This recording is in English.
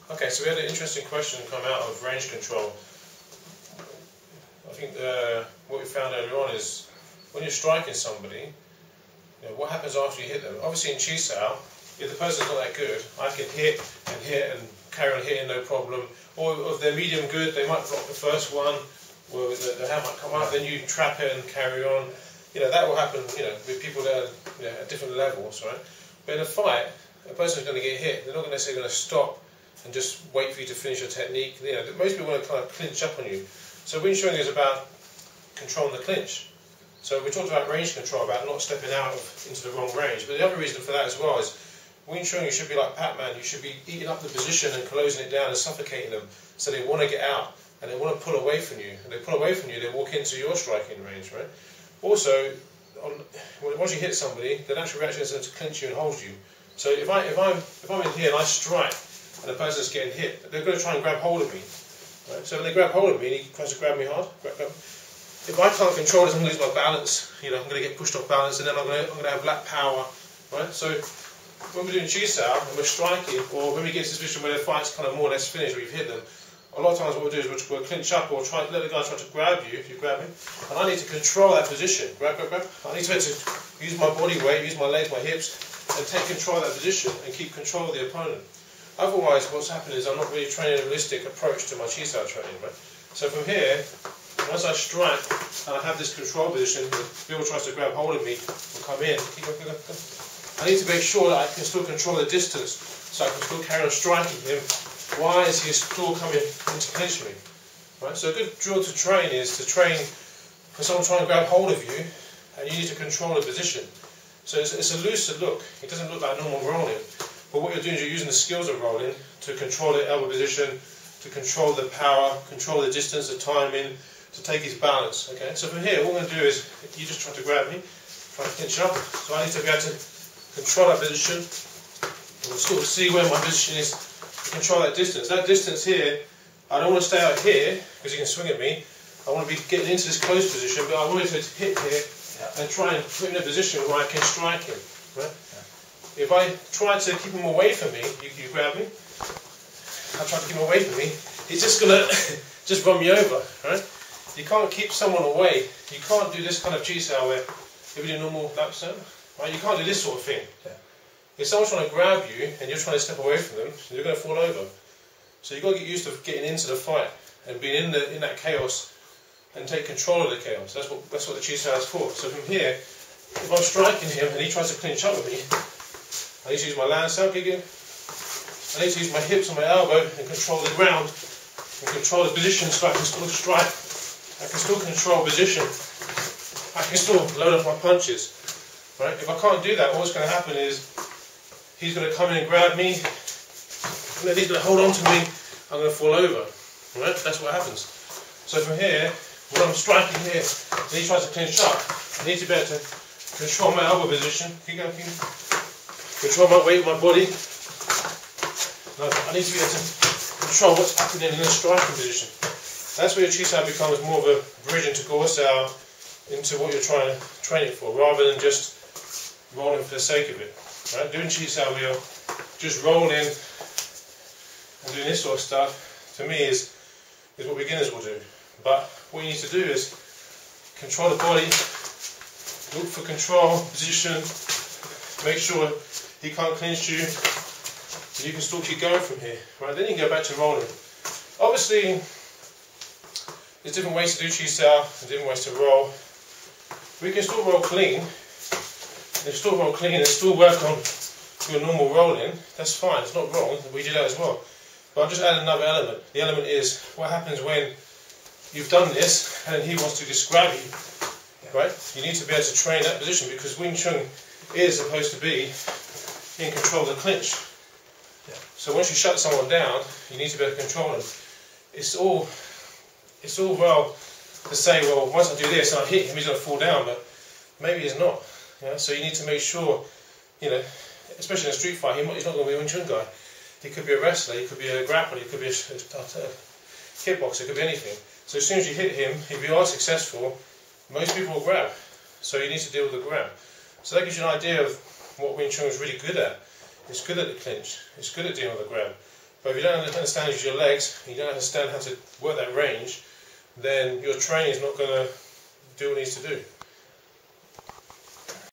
Okay, so we had an interesting question come out of range control. I think what we found earlier on is when you're striking somebody, what happens after you hit them? Obviously in Chi Sao, if the person's not that good, I can hit and carry on hitting, no problem. Or if they're medium good, they might block the first one, or the hand might come out, then you trap it and carry on. That will happen, with people that are at different levels, right? But in a fight, a person's going to get hit. They're not necessarily going to stop and just wait for you to finish your technique. Most people want to kind of clinch up on you. So Wing Chun is about controlling the clinch. So we talked about range control, about not stepping out into the wrong range. But the other reason for that as well is Wing Chun, you should be like Pac-Man. You should be eating up the position and closing it down and suffocating them. So they want to get out and they want to pull away from you. And they pull away from you, they walk into your striking range, right? Also, once you hit somebody, the natural reaction is to clinch you and hold you. So if I'm in here and I strike and the person's getting hit, they're going to try and grab hold of me. Right? So when they grab hold of me and he tries to grab me hard, if I can't control this, I'm going to lose my balance. I'm going to get pushed off balance, and then I'm going to have lack power. Right? So when we're doing Chi Sao and we're striking, or when we get to this position where the fight's kind of more or less finished, or you've hit them, a lot of times what we'll do is we'll clinch up or let the guy try to grab you if you grab him, and I need to control that position. Grab. I need to use my body weight, use my legs, my hips, and take control of that position and keep control of the opponent. Otherwise, what's happening is I'm not really training a holistic approach to my Chi Sao training. Right? So from here, once I strike and I have this control position, if Bill tries to grab hold of me or come in, I need to make sure that I can still control the distance, so I can still carry on striking him. Why is he still coming in to clinch me? Right? So a good drill to train is to train for someone trying to grab hold of you, and you need to control the position. So it's a looser look. It doesn't look like normal rolling. But what you're doing is you're using the skills of rolling to control the elbow position, to control the power, control the distance, the timing, to take his balance. Okay. So from here, what we're going to do is you just try to grab me, try to clinch up. So I need to be able to control that position. And we'll sort of see where my position is. Control that distance. That distance here, I don't want to stay out here because he can swing at me. I want to be getting into this close position, but I want to hit here and try and put him in a position where I can strike him. Right? Yeah. If I try to keep him away from me, you grab me. I try to keep him away from me. He's just gonna just run me over. Right? You can't keep someone away. You can't do this kind of Chi Sao where if you do normal lap stone. Right? You can't do this sort of thing. Yeah. If someone's trying to grab you and you're trying to step away from them, you're going to fall over. So you've got to get used to getting into the fight and being in that chaos and take control of the chaos. That's what the Chi Sao is for. So from here, if I'm striking him and he tries to clinch up with me, I need to use my land side again. I need to use my hips and my elbow and control the ground and control the position so I can still strike. I can still control position. I can still load up my punches. Right? If I can't do that, what's going to happen is he's going to come in and grab me, and then he's going to hold on to me, I'm going to fall over. Right? That's what happens. So from here, when I'm striking here, and he tries to clinch up, I need to be able to control my elbow position, control my weight, my body. I need to be able to control what's happening in the striking position. That's where your Chi Sao becomes more of a bridge into Orr Sao, into what you're trying to train it for, rather than just rolling for the sake of it. Right? Doing Chi Sao, we are just rolling and doing this sort of stuff, to me, is what beginners will do. But what you need to do is control the body, look for control, position, make sure he can't clinch you, and you can still keep going from here. Right? Then you can go back to rolling. Obviously, there's different ways to do Chi Sao and different ways to roll. We can still roll clean. And still roll clean and still work on your normal rolling. That's fine, it's not wrong, we do that as well. But I'll just add another element. The element is what happens when you've done this and he wants to just grab you. Right? You need to be able to train that position, because Wing Chun is supposed to be in control of the clinch. So once you shut someone down, you need to be able to control them. It's all well to say, well, once I do this and I hit him, he's going to fall down, but maybe he's not. So you need to make sure, especially in a street fight, he's not going to be a Wing Chun guy. He could be a wrestler, he could be a grappler, he could be a kickboxer, it could be anything. So as soon as you hit him, if you are successful, most people will grab. So you need to deal with the grab. So that gives you an idea of what Wing Chun is really good at. It's good at the clinch, it's good at dealing with the grab. But if you don't understand use your legs, you don't understand how to work that range, then your training is not going to do what it needs to do.